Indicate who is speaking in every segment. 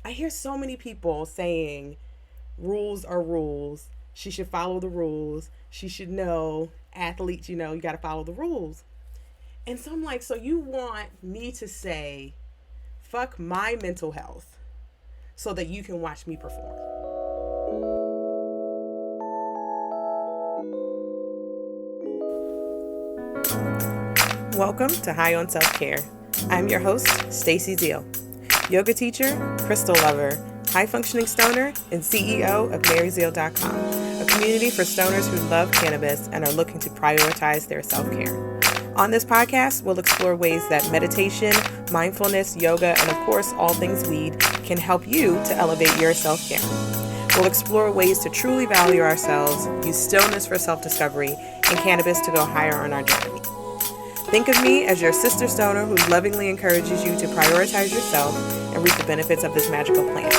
Speaker 1: I hear so many people saying rules are rules. She should follow the rules. She should know, athletes, you got to follow the rules. And so I'm like, so you want me to say, fuck my mental health so that you can watch me perform? Welcome to High on Self-Care. I'm your host, Stacey Zeal, yoga teacher, crystal lover, high-functioning stoner, and CEO of MaryZeal.com, a community for stoners who love cannabis and are looking to prioritize their self-care. On this podcast, we'll explore ways that meditation, mindfulness, yoga, and of course, all things weed can help you to elevate your self-care. We'll explore ways to truly value ourselves, use stillness for self-discovery, and cannabis to go higher on our journey. Think of me as your sister stoner who lovingly encourages you to prioritize yourself and reap the benefits of this magical plant.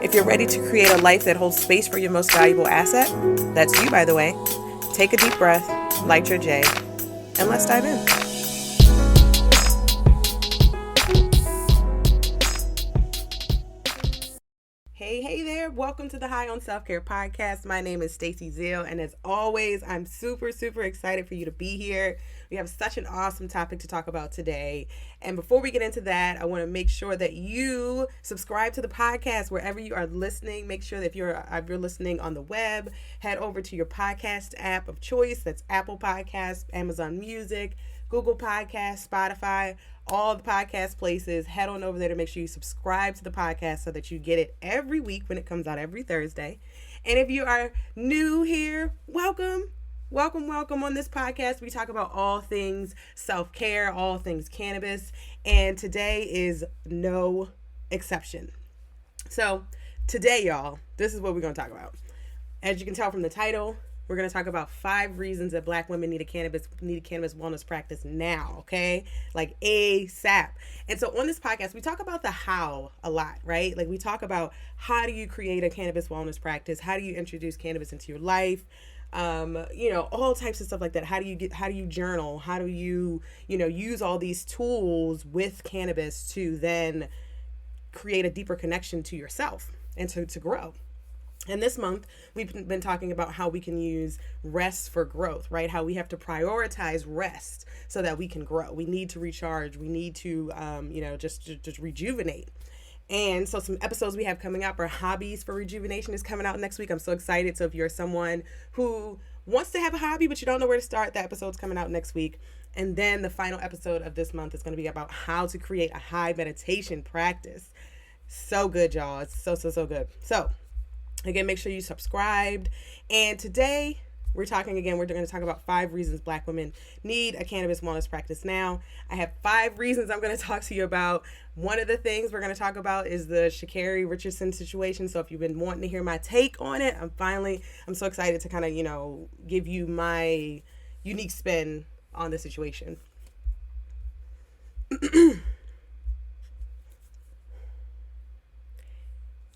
Speaker 1: If you're ready to create a life that holds space for your most valuable asset, that's you, by the way, take a deep breath, light your J, and let's dive in. Hey there. Welcome to the High on Self-Care podcast. My name is Stacey Zeal, and as always, I'm super excited for you to be here. We have such an awesome topic to talk about today. And before we get into that, I want to make sure that you subscribe to the podcast wherever you are listening. Make sure that if you're listening on the web, head over to your podcast app of choice. That's Apple Podcasts, Amazon Music, Google Podcasts, Spotify, all the podcast places. Head on over there to make sure you subscribe to the podcast so that you get it every week when it comes out every Thursday. And if you are new here, welcome. On this podcast, we talk about all things self-care, all things cannabis, and today is no exception. So today, y'all, this is what we're going to talk about. As you can tell from the title, we're going to talk about 5 reasons that Black women need a cannabis wellness practice now, okay? Like ASAP. And so on this podcast, we talk about the how a lot, right? Like we talk about how do you create a cannabis wellness practice? How do you introduce cannabis into your life? All types of stuff like that. How do you journal? How do you, use all these tools with cannabis to then create a deeper connection to yourself and to grow? And this month, we've been talking about how we can use rest for growth, right? How we have to prioritize rest so that we can grow. We need to recharge. We need to, just rejuvenate. And so some episodes we have coming up are hobbies for rejuvenation is coming out next week. I'm so excited. So if you're someone who wants to have a hobby, but you don't know where to start, that episode's coming out next week. And then the final episode of this month is going to be about how to create a high meditation practice. So good, y'all. It's so good. So again, make sure you subscribed. And today we're going to talk about 5 reasons Black women need a cannabis wellness practice now. I have 5 reasons I'm going to talk to you about. One of the things we're going to talk about is the Sha'Carri Richardson situation. So if you've been wanting to hear my take on it, I'm so excited to kind of, give you my unique spin on the situation.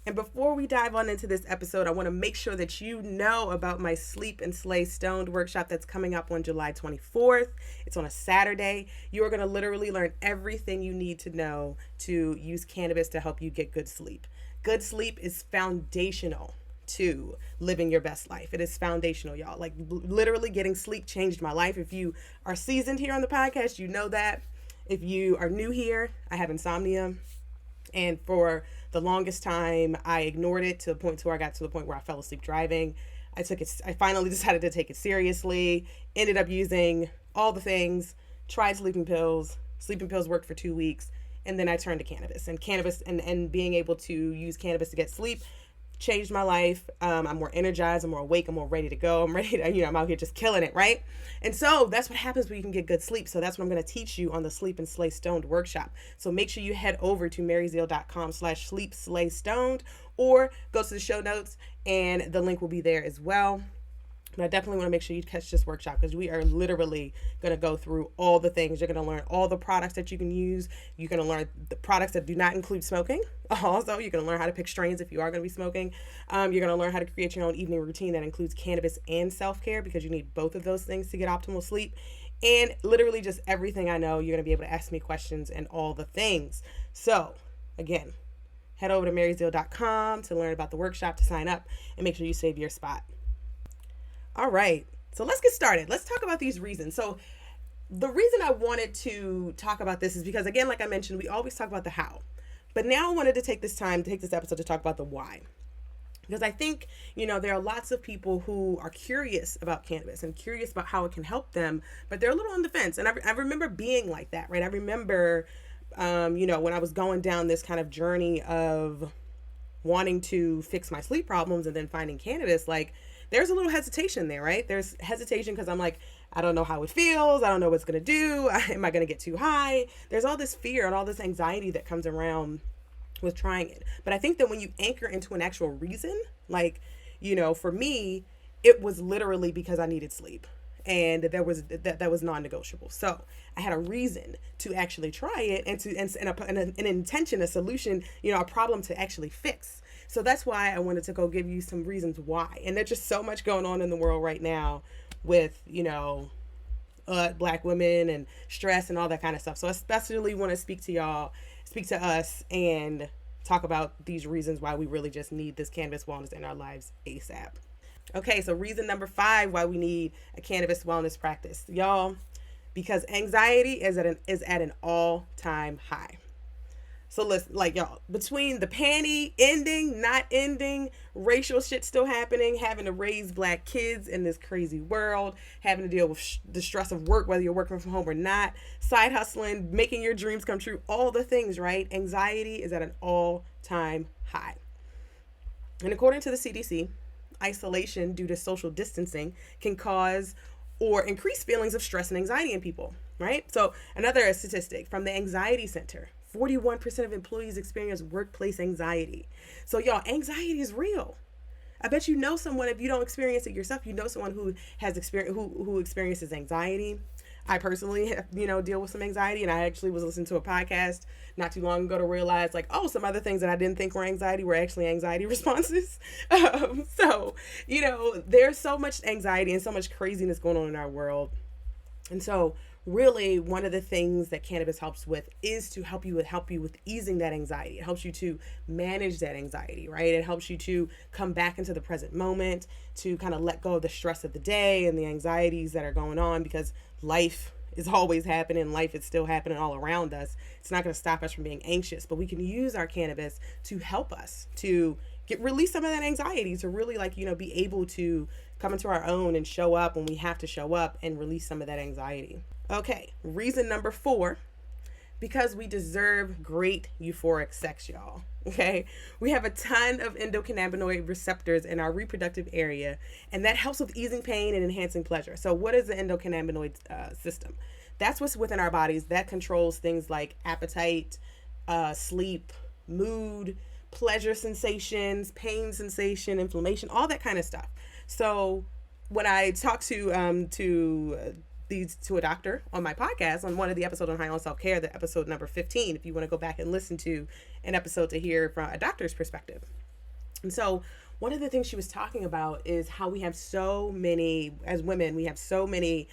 Speaker 1: And before we dive on into this episode, I want to make sure that you know about my Sleep and Slay Stoned workshop that's coming up on July 24th. It's on a Saturday. You are going to literally learn everything you need to know to use cannabis to help you get good sleep. Good sleep is foundational to living your best life. It is foundational, y'all. Like literally getting sleep changed my life. If you are seasoned here on the podcast, you know that. If you are new here, I have insomnia. And for the longest time, I ignored it to the point where I got to the point where I fell asleep driving. I finally decided to take it seriously, ended up using all the things, tried sleeping pills. Sleeping pills worked for 2 weeks. And then I turned to cannabis and being able to use cannabis to get sleep changed my life. I'm more energized. I'm more awake. I'm more ready to go. I'm ready to, I'm out here just killing it, right? And so that's what happens when you can get good sleep. So that's what I'm going to teach you on the Sleep and Slay Stoned workshop. So make sure you head over to maryzeal.com/sleepslaystoned or go to the show notes and the link will be there as well. But I definitely want to make sure you catch this workshop because we are literally going to go through all the things. You're going to learn all the products that you can use. You're going to learn the products that do not include smoking. Also, you're going to learn how to pick strains if you are going to be smoking. You're going to learn how to create your own evening routine that includes cannabis and self-care because you need both of those things to get optimal sleep. And literally just everything I know, you're going to be able to ask me questions and all the things. So, again, head over to maryzeal.com to learn about the workshop, to sign up, and make sure you save your spot. All right, so let's get started. Let's talk about these reasons. So the reason I wanted to talk about this is because, again, like I mentioned, we always talk about the how. But now I wanted to take this episode to talk about the why. Because I think, there are lots of people who are curious about cannabis and curious about how it can help them, but they're a little on the fence. And I remember being like that, right? I remember, when I was going down this kind of journey of wanting to fix my sleep problems and then finding cannabis, like, there's a little hesitation there, right? There's hesitation because I'm like, I don't know how it feels. I don't know what it's going to do. Am I going to get too high? There's all this fear and all this anxiety that comes around with trying it. But I think that when you anchor into an actual reason, like, for me, it was literally because I needed sleep. And that was non-negotiable. So I had a reason to actually try it and an intention, a solution, a problem to actually fix. So that's why I wanted to go give you some reasons why. And there's just so much going on in the world right now with, Black women and stress and all that kind of stuff. So I especially want to speak to us, and talk about these reasons why we really just need this cannabis wellness in our lives ASAP. Okay, so reason number 5 why we need a cannabis wellness practice, y'all, because anxiety is at an all-time high. So listen, like, y'all, between the panty ending, not ending, racial shit still happening, having to raise Black kids in this crazy world, having to deal with the stress of work, whether you're working from home or not, side hustling, making your dreams come true, all the things, right? Anxiety is at an all-time high. And according to the CDC, isolation due to social distancing can cause or increase feelings of stress and anxiety in people, right? So another statistic from the Anxiety Center, 41% of employees experience workplace anxiety. So y'all, anxiety is real. I bet you know someone, if you don't experience it yourself, you know someone who has who experiences anxiety. I personally, deal with some anxiety, and I actually was listening to a podcast not too long ago to realize, like, some other things that I didn't think were anxiety were actually anxiety responses. So, there's so much anxiety and so much craziness going on in our world. And so really, one of the things that cannabis helps with is to help you with easing that anxiety. It helps you to manage that anxiety, right? It helps you to come back into the present moment, to kind of let go of the stress of the day and the anxieties that are going on, because life is always happening. Life is still happening all around us. It's not going to stop us from being anxious, but we can use our cannabis to help us to release some of that anxiety, to really, be able to come into our own and show up when we have to show up and release some of that anxiety. Okay, reason number 4, because we deserve great euphoric sex, y'all. Okay, we have a ton of endocannabinoid receptors in our reproductive area, and that helps with easing pain and enhancing pleasure. So what is the endocannabinoid system? That's what's within our bodies that controls things like appetite, sleep, mood, pleasure sensations, pain sensation, inflammation, all that kind of stuff. So when I talk to a doctor on my podcast, on one of the episodes on High on Self-Care, the episode number 15, if you want to go back and listen to an episode to hear from a doctor's perspective. And so one of the things she was talking about is how we have so many, as women, we have so many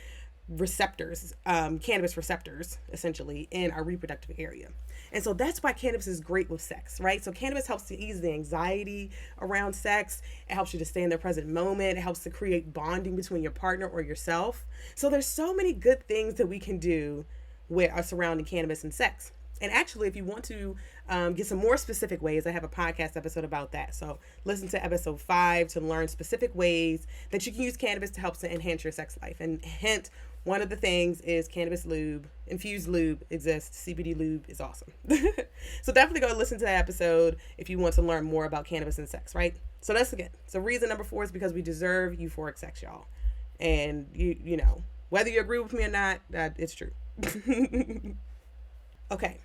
Speaker 1: receptors, cannabis receptors, essentially, in our reproductive area. And so that's why cannabis is great with sex, right? So cannabis helps to ease the anxiety around sex. It helps you to stay in the present moment. It helps to create bonding between your partner or yourself. So there's so many good things that we can do with surrounding cannabis and sex. And actually, if you want to get some more specific ways, I have a podcast episode about that. So listen to episode 5 to learn specific ways that you can use cannabis to help to enhance your sex life. And hint, one of the things is cannabis lube. Infused lube exists. CBD lube is awesome. So definitely go listen to that episode if you want to learn more about cannabis and sex, right? So that's again. So reason number 4 is because we deserve euphoric sex, y'all. And you know, whether you agree with me or not, it's true. Okay.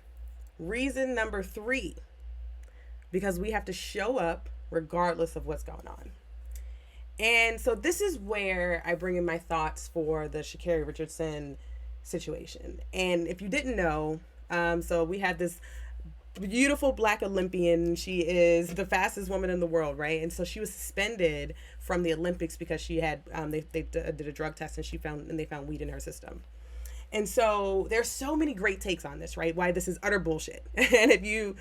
Speaker 1: Reason number 3, because we have to show up regardless of what's going on. And so this is where I bring in my thoughts for the Sha'Carri Richardson situation. And if you didn't know, so we had this beautiful Black Olympian. She is the fastest woman in the world, right? And so she was suspended from the Olympics because she had they did a drug test and they found weed in her system. And so there's so many great takes on this, right? Why this is utter bullshit. And if you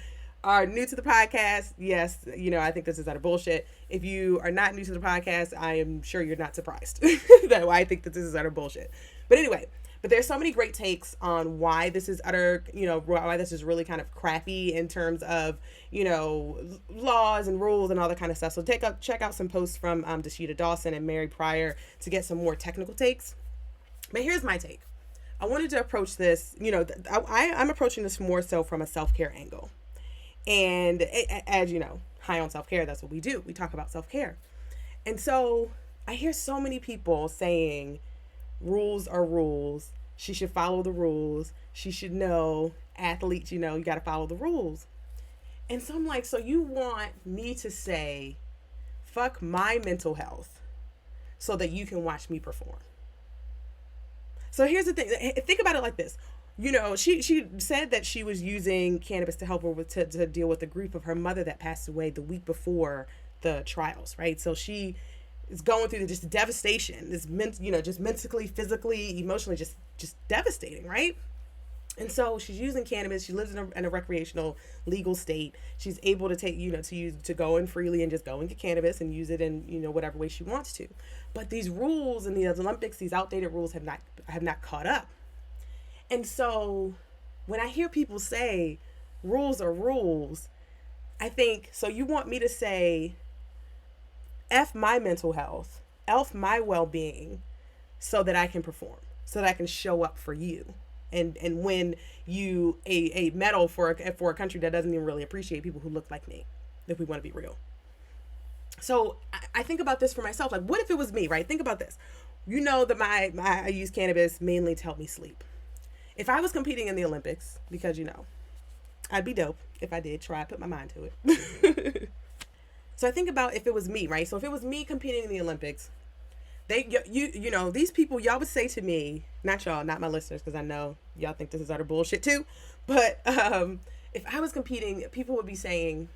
Speaker 1: are new to the podcast, yes, I think this is utter bullshit. If you are not new to the podcast, I am sure you're not surprised that I think that this is utter bullshit. But anyway, there's so many great takes on why this is utter, why this is really kind of crappy in terms of, laws and rules and all that kind of stuff. So check out some posts from Deshita Dawson and Mary Pryor to get some more technical takes. But here's my take. I wanted to approach this, I'm approaching this more so from a self-care angle. And as you know, high on self-care, that's what we do. We talk about self-care. And so I hear so many people saying rules are rules. She should follow the rules. She should know. Athletes, you got to follow the rules. And so I'm like, so you want me to say, fuck my mental health so that you can watch me perform? So here's the thing. Think about it like this. She said that she was using cannabis to help her to deal with the grief of her mother that passed away the week before the trials, right? So she is going through just devastation, just mentally, physically, emotionally, just devastating, right? And so she's using cannabis. She lives in a recreational legal state. She's able to take, to go in freely and just go and get cannabis and use it in, whatever way she wants to. But these rules in the Olympics, these outdated rules have not caught up. And so when I hear people say rules are rules, I think, so you want me to say, F my mental health, F my well-being, so that I can perform, so that I can show up for you and win you a medal for a country that doesn't even really appreciate people who look like me, if we want to be real. So I think about this for myself. Like, what if it was me, right? Think about this. That I use cannabis mainly to help me sleep. If I was competing in the Olympics, because, I'd be dope if I did try, put my mind to it. So I think about if it was me, right? So if it was me competing in the Olympics, these people, y'all would say to me, not y'all, not my listeners, because I know y'all think this is utter bullshit too. But if I was competing, people would be saying,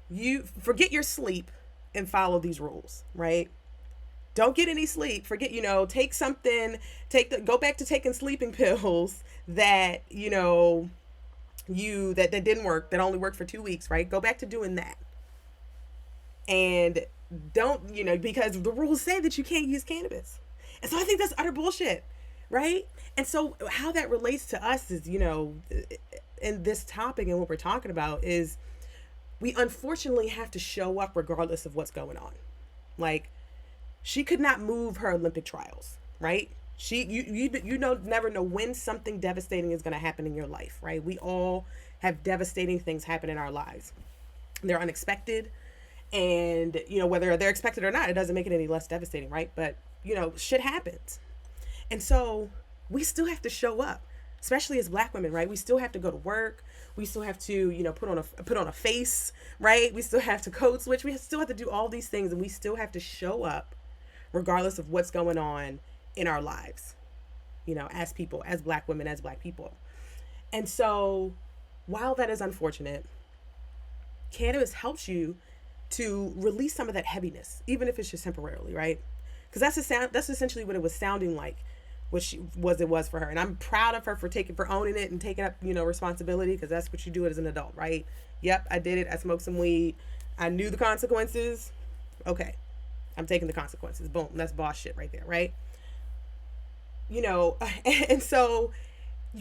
Speaker 1: you forget your sleep and follow these rules, right? Don't get any sleep. Forget, take something, go back to taking sleeping pills that, that didn't work, that only worked for 2 weeks, right? Go back to doing that. And don't, because the rules say that you can't use cannabis. And so I think that's utter bullshit, right? And so how that relates to us is, in this topic and what we're talking about is we unfortunately have to show up regardless of what's going on. Like, she could not move her Olympic trials, right? You never know when something devastating is going to happen in your life, right? We all have devastating things happen in our lives. They're unexpected. And, whether they're expected or not, it doesn't make it any less devastating, right? But, shit happens. And so we still have to show up, especially as Black women, right? We still have to go to work. We still have to, put on a face, right? We still have to code switch. We still have to do all these things, and we still have to show up regardless of what's going on in our lives, as people, as Black women, as Black people. And so while that is unfortunate, cannabis helps you to release some of that heaviness, even if it's just temporarily, right? Because that's essentially what it was sounding like, it was for her. And I'm proud of her for owning it and taking up, responsibility, because that's what you do as an adult, right? Yep, I did it. I smoked some weed. I knew the consequences. Okay, I'm taking the consequences. Boom, that's boss shit right there, right? And so,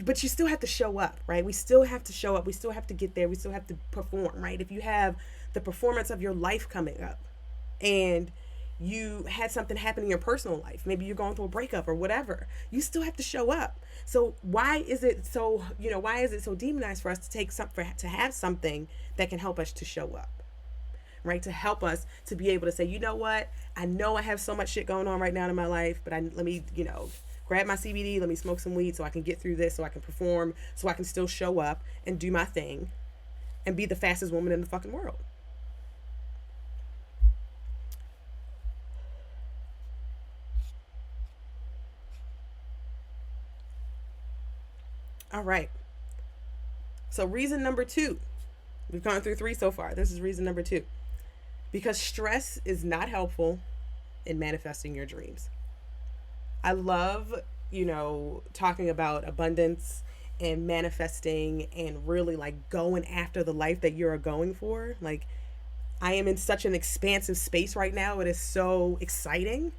Speaker 1: but you still have to show up, right? We still have to show up. We still have to get there. We still have to perform, right? If you have the performance of your life coming up and you had something happen in your personal life, maybe you're going through a breakup or whatever, you still have to show up. So why is it so demonized for us to have something that can help us to show up, right? To help us to be able to say, you know what, I know I have so much shit going on right now in my life, but let me, grab my CBD, let me smoke some weed so I can get through this, so I can perform, so I can still show up and do my thing and be the fastest woman in the fucking world. All right. So reason number 2, we've gone through 3 so far. This is reason number 2. Because stress is not helpful in manifesting your dreams. I love, talking about abundance and manifesting and really like going after the life that you're going for. Like, I am in such an expansive space right now. It is so exciting.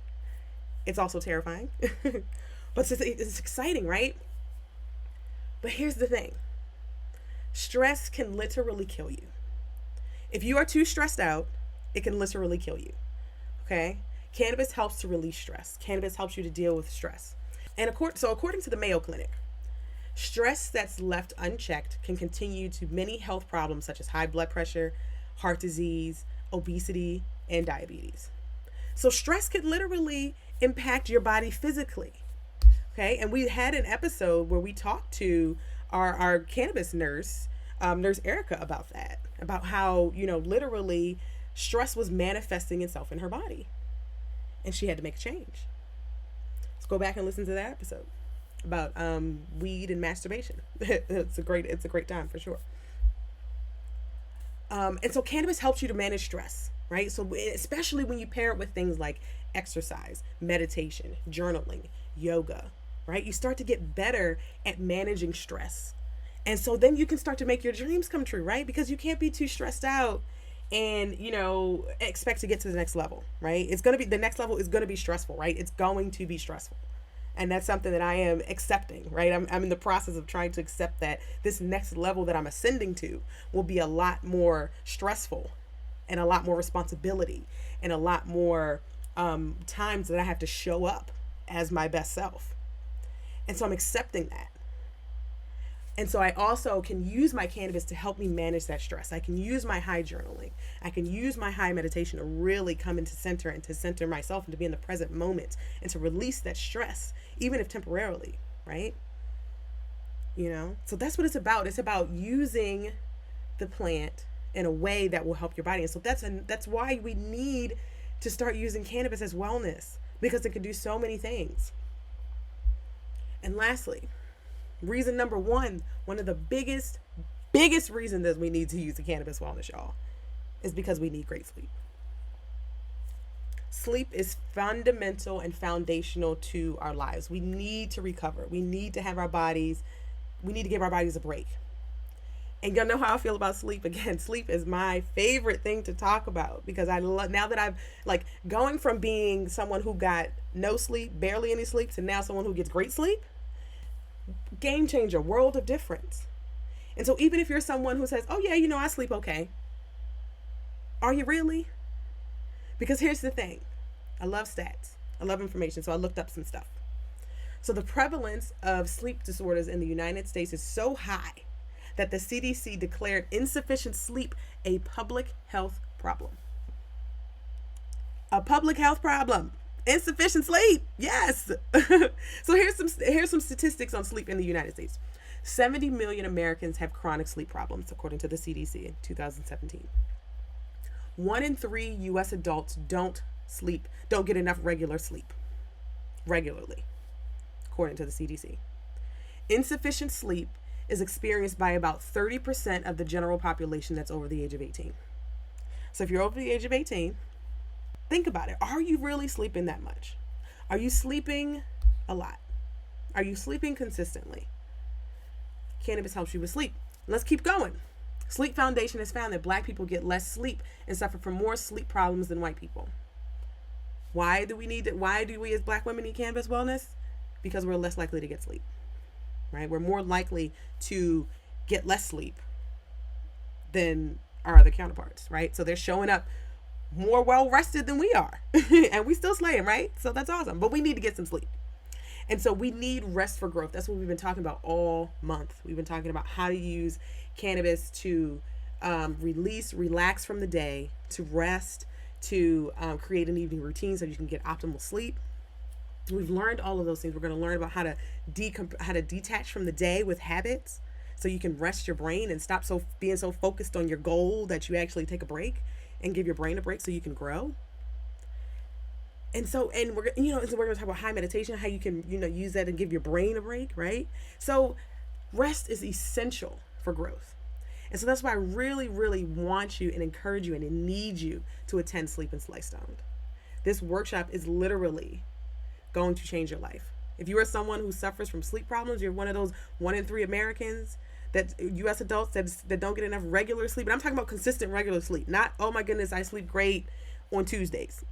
Speaker 1: It's also terrifying, but it's exciting, right? But here's the thing. Stress can literally kill you. If you are too stressed out, it can literally kill you. Okay? Cannabis helps to release stress. Cannabis helps you to deal with stress. And according to the Mayo Clinic, stress that's left unchecked can continue to many health problems such as high blood pressure, heart disease, obesity, and diabetes. So stress can literally impact your body physically. Okay? And we had an episode where we talked to our cannabis nurse, Nurse Erica, about that, about how, literally stress was manifesting itself in her body. And she had to make a change. Let's go back and listen to that episode about weed and masturbation. It's a great time for sure. And so cannabis helps you to manage stress, right? So especially when you pair it with things like exercise, meditation, journaling, yoga, right? You start to get better at managing stress. And so then you can start to make your dreams come true, right? Because you can't be too stressed out and, expect to get to the next level, right? The next level is going to be stressful, right? It's going to be stressful. And that's something that I am accepting, right? I'm in the process of trying to accept that this next level that I'm ascending to will be a lot more stressful and a lot more responsibility and a lot more times that I have to show up as my best self. And so I'm accepting that. And so I also can use my cannabis to help me manage that stress. I can use my high journaling. I can use my high meditation to really come into center and to center myself and to be in the present moment and to release that stress, even if temporarily, right? So that's what it's about. It's about using the plant in a way that will help your body. And so that's why we need to start using cannabis as wellness, because it can do so many things. And lastly, reason number one of the biggest reasons that we need to use the cannabis wellness, y'all, is because we need great sleep. Sleep is fundamental and foundational to our lives. We need to recover. We need to give our bodies a break. And y'all know how I feel about sleep. Again, sleep is my favorite thing to talk about, because now that I've going from being someone who got no sleep, barely any sleep, to now someone who gets great sleep. Game changer, world of difference. And so even if you're someone who says, oh yeah, I sleep okay, are you really? Because here's the thing. I love stats. I love information. So I looked up some stuff. So the prevalence of sleep disorders in the United States is so high that the CDC declared insufficient sleep a public health problem. A public health problem. Insufficient sleep. Yes. So here's some statistics on sleep in the United States. 70 million Americans have chronic sleep problems, according to the CDC in 2017. 1 in 3 U.S. adults don't get enough regular sleep regularly, according to the CDC. Insufficient sleep is experienced by about 30% of the general population that's over the age of 18. So if you're over the age of 18, think about it. Are you really sleeping that much? Are you sleeping a lot? Are you sleeping consistently? Cannabis helps you with sleep. Let's keep going. Sleep Foundation has found that Black people get less sleep and suffer from more sleep problems than white people. Why do we as Black women need cannabis wellness? Because we're less likely to get sleep, right? We're more likely to get less sleep than our other counterparts, right? So they're showing up more well-rested than we are. And we still slaying, right? So that's awesome. But we need to get some sleep. And so we need rest for growth. That's what we've been talking about all month. We've been talking about how to use cannabis to relax from the day, to rest, to create an evening routine so you can get optimal sleep. We've learned all of those things. We're going to learn about how to detach from the day with habits so you can rest your brain and stop being so focused on your goal that you actually take a break and give your brain a break so you can grow. And we're going to talk about high meditation, how you can, use that and give your brain a break, right? So rest is essential for growth. And so that's why I really, really want you and encourage you and need you to attend Sleep and Slice Stoned. This workshop is literally going to change your life. If you are someone who suffers from sleep problems, you're one of those 1 in 3 Americans, that U.S. adults that don't get enough regular sleep. And I'm talking about consistent regular sleep, not, oh my goodness, I sleep great on Tuesdays.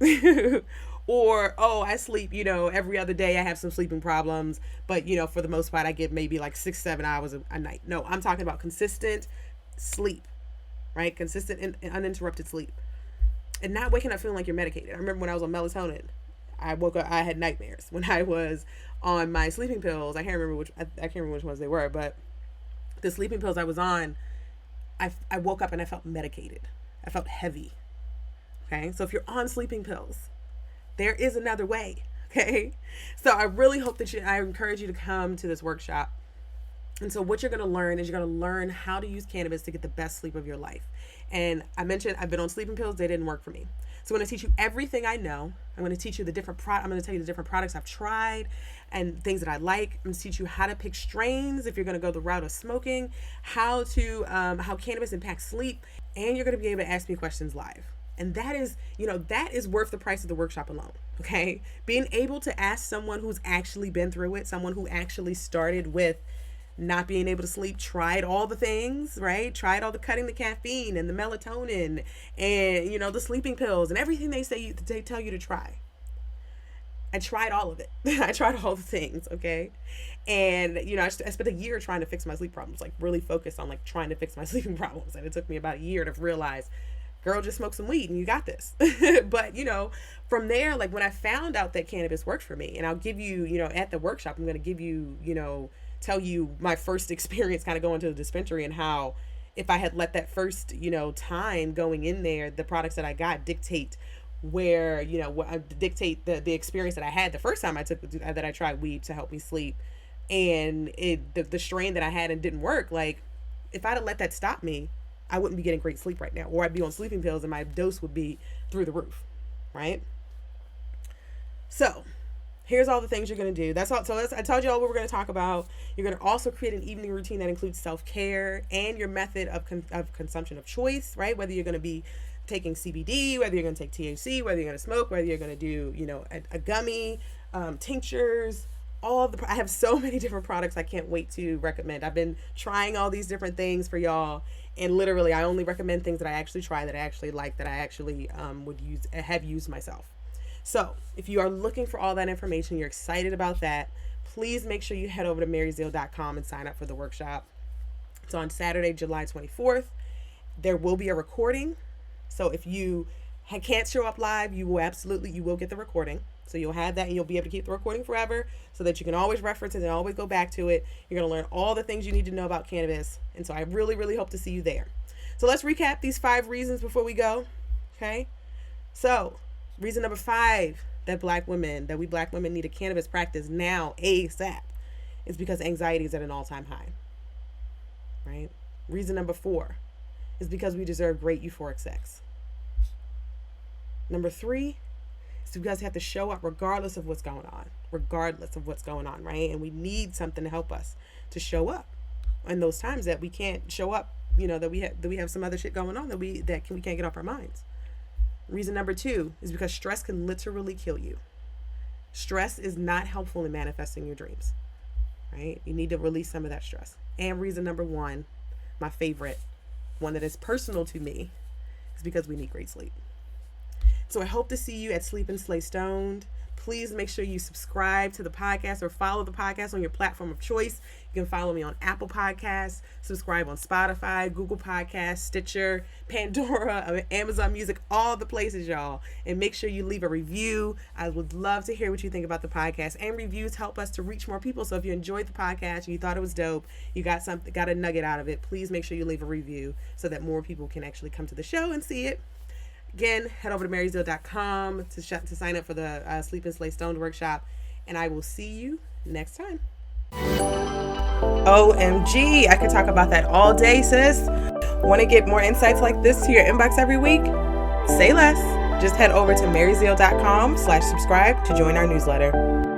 Speaker 1: Or, oh, I sleep, every other day. I have some sleeping problems, but, for the most part, I get maybe like 6-7 hours a night. No, I'm talking about consistent sleep, right? Consistent and uninterrupted sleep. And not waking up feeling like you're medicated. I remember when I was on melatonin, I woke up, I had nightmares. When I was on my sleeping pills, I can't remember which ones they were, but the sleeping pills I was on, I woke up and I felt medicated. I felt heavy. Okay, so if you're on sleeping pills, there is another way. Okay, so I really hope that I encourage you to come to this workshop. And so what you're going to learn is you're going to learn how to use cannabis to get the best sleep of your life. And I mentioned I've been on sleeping pills. They didn't work for me. So I'm going to teach you everything I know. I'm going to teach you I'm going to tell you the different products I've tried and things that I like. I'm going to teach you how to pick strains if you're going to go the route of smoking, how cannabis impacts sleep, and you're going to be able to ask me questions live. And that is worth the price of the workshop alone. Okay. Being able to ask someone who's actually been through it, someone who actually started with not being able to sleep, tried all the things, right? Tried all the cutting the caffeine and the melatonin and, the sleeping pills and everything they tell you to try. I tried all of it. I tried all the things. Okay. And, I spent a year trying to fix my sleep problems, like really focused on like trying to fix my sleeping problems. And it took me about a year to realize, girl, just smoke some weed and you got this. But, from there, like when I found out that cannabis worked for me, and I'll give you, at the workshop, I'm going to give you, tell you my first experience kind of going to the dispensary and how if I had let that first, time going in there, the products that I got dictate where, dictate the experience that I had the first time that I tried weed to help me sleep, and the strain that I had and didn't work. Like if I'd have let that stop me, I wouldn't be getting great sleep right now, or I'd be on sleeping pills and my dose would be through the roof. Right. So here's all the things you're going to do. That's all. So I told you all what we're going to talk about. You're going to also create an evening routine that includes self-care and your method of consumption of choice, right? Whether you're going to be taking CBD, whether you're going to take THC, whether you're going to smoke, whether you're going to do, a gummy, tinctures, I have so many different products I can't wait to recommend. I've been trying all these different things for y'all. And literally, I only recommend things that I actually try, that I actually like, that I actually have used myself. So if you are looking for all that information, you're excited about that, please make sure you head over to maryzeal.com and sign up for the workshop. So on Saturday, July 24th, there will be a recording. So if you can't show up live, you will get the recording. So you'll have that and you'll be able to keep the recording forever so that you can always reference it and always go back to it. You're going to learn all the things you need to know about cannabis. And so I really, really hope to see you there. So let's recap these 5 reasons before we go. Okay. So reason number 5 that we black women need a cannabis practice now ASAP is because anxiety is at an all-time high. Right. Reason number 4 is because we deserve great euphoric sex. Number 3, it's because we have to show up regardless of what's going on, right? And we need something to help us to show up in those times that we can't show up, that we have some other shit going on we can't get off our minds. Reason number 2 is because stress can literally kill you. Stress is not helpful in manifesting your dreams, right? You need to release some of that stress. And reason number 1, my favorite, one that is personal to me, is because we need great sleep. So I hope to see you at Sleep and Slay Stoned. Please make sure you subscribe to the podcast or follow the podcast on your platform of choice. You can follow me on Apple Podcasts, subscribe on Spotify, Google Podcasts, Stitcher, Pandora, Amazon Music, all the places, y'all. And make sure you leave a review. I would love to hear what you think about the podcast. And reviews help us to reach more people. So if you enjoyed the podcast and you thought it was dope, you got a nugget out of it, please make sure you leave a review so that more people can actually come to the show and see it. Again, head over to maryzeal.com to sign up for the Sleep and Slay Stoned workshop, and I will see you next time. OMG, I could talk about that all day, sis. Want to get more insights like this to your inbox every week? Say less. Just head over to maryzeal.com/subscribe to join our newsletter.